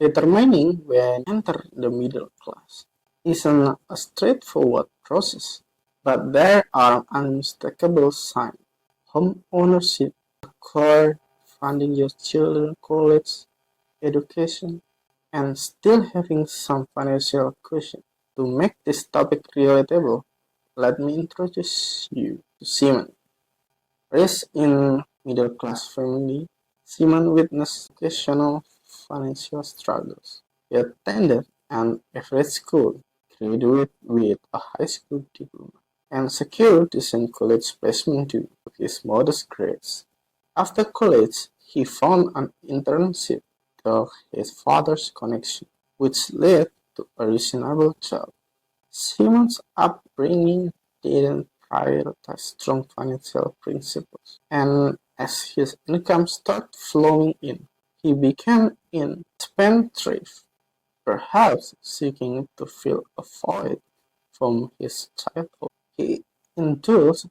Determining when to enter the middle class isn't a straightforward process, but there are unmistakable signs. Home ownership, a core, funding your children's college education, and still having some financial cushion. To make this topic relatable, let me introduce you to Simon. Raised in middle-class family, Simon witnessed occasional financial struggles. He attended an average school, graduated with a high school diploma, and secured decent college placement due to his modest grades. After college, he found an internship through his father's connection, which led to a reasonable job. Simon's upbringing didn't prioritize strong financial principles, and as his income started flowing in, he became a spendthrift, perhaps seeking to fill a void from his childhood. He indulged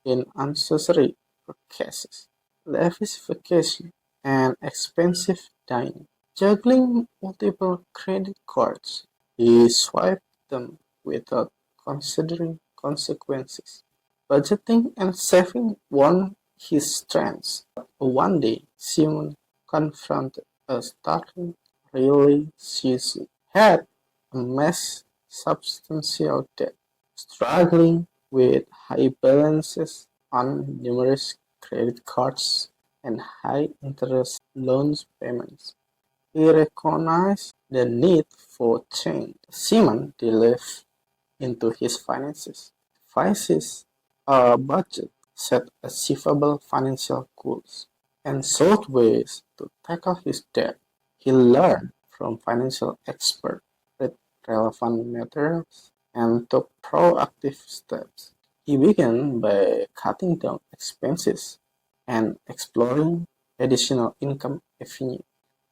in unnecessary purchases, lavish vacations, and expensive dining. Juggling multiple credit cards, he swiped them without considering consequences. Budgeting and saving weren't his strengths. One day, Simon confronted a startling realization. He had amassed substantial debt, struggling with high balances on numerous credit cards and high interest loan payments. He recognized the need for change. Simon delved into his finances, devised a budget, set achievable financial goals, and sought ways to tackle his debt. He learned from financial experts, read relevant materials, and took proactive steps. He began by cutting down expenses and exploring additional income avenues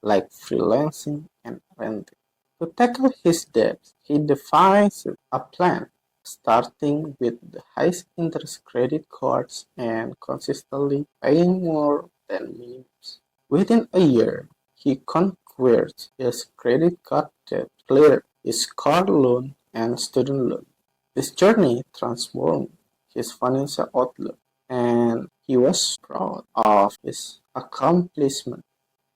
like freelancing and renting. To tackle his debts, he devised a plan, starting with the highest interest credit cards and consistently paying more than minimums. Within a year, he conquered his credit card debt, cleared his car loan and student loan. This journey transformed his financial outlook, and he was proud of his accomplishment.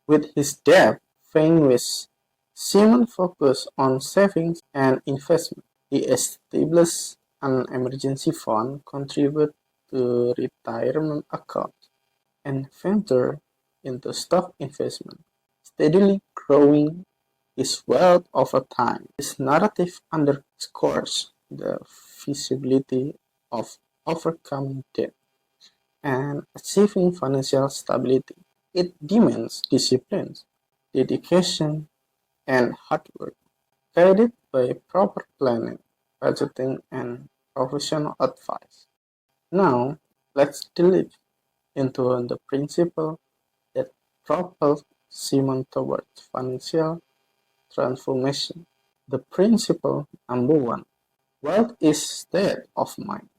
With his debt finished, Simon focused on savings and investment. He established an emergency fund, contributed to retirement accounts, and ventured into stock investment, steadily growing his wealth over time. This narrative underscores the feasibility of overcoming debt and achieving financial stability. It demands discipline, dedication, and hard work, guided by proper planning, budgeting, and professional advice. Now, let's delve into the principle that propels Simon towards financial transformation. The principle number one, wealth is state of mind.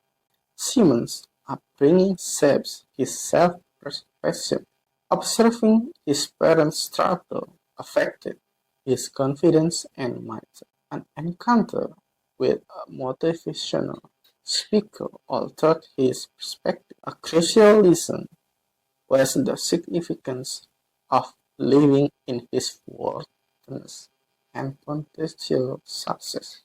Simon's upbringing shapes his self-perception. Observing his parents' struggle affected his confidence and mindset. An encounter with a motivational speaker altered his perspective. A crucial lesson was the significance of living in his worthiness and potential success.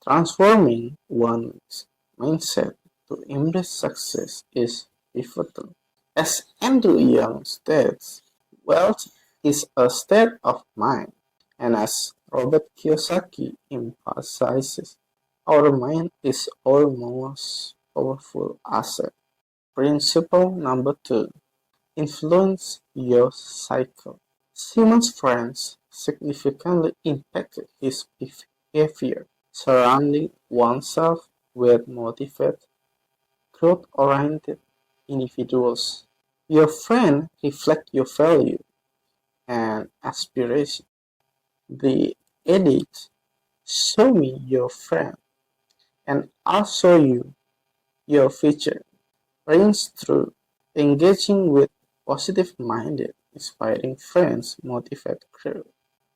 Transforming one's mindset to embrace success is pivotal. As Andrew Young states, wealth is a state of mind, and as Robert Kiyosaki emphasizes, our mind is our most powerful asset. Principle number two, influence your cycle. Simon's friends significantly impacted his behavior. Surrounding oneself with motivated, growth-oriented individuals. Your friend reflect your value and aspiration. The adage, show me your friend and I'll show you your future, rings true. Engaging with positive-minded, inspiring friends motivate growth.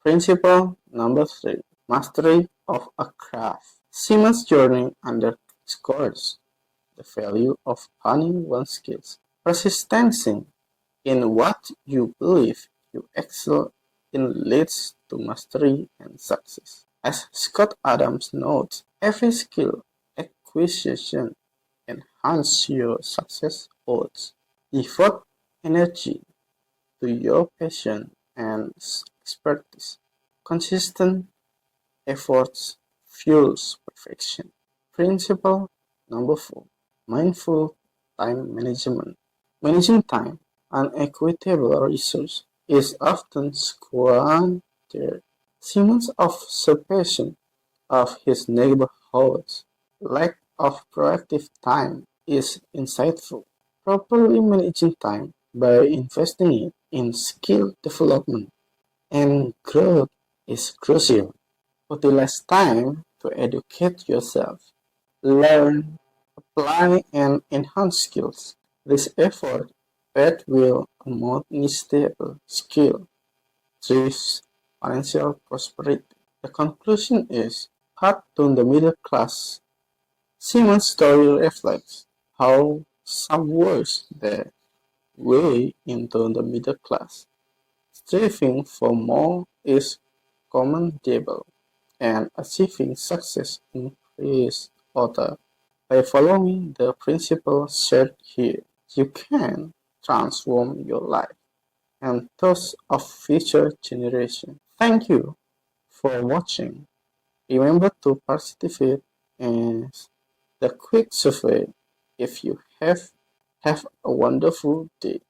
Principle number 3. Mastery of a craft. Simon's journey underscores the value of honing one's skills. Persistency in what you believe you excel in leads to mastery and success. As Scott Adams notes, every skill acquisition enhances your success odds. Devote energy to your passion and expertise. Consistent efforts fuels perfection. Principle number 4. Mindful time management. Managing time, an equitable resource, is often squandered. Simon's observation of his neighborhood's lack of proactive time is insightful. Properly managing time by investing it in skill development and growth is crucial. Utilize time to educate yourself, learn, apply, and enhance skills. This effort, paired with a more stable skill, drives financial prosperity. The conclusion is path to the middle class. Simon's story reflects how some works their way into the middle class. Striving for more is commendable, and achieving success increases order. By following the principles shared here, you can transform your life and those of future generations. Thank you for watching. Remember to participate in the quick survey if you have a wonderful day.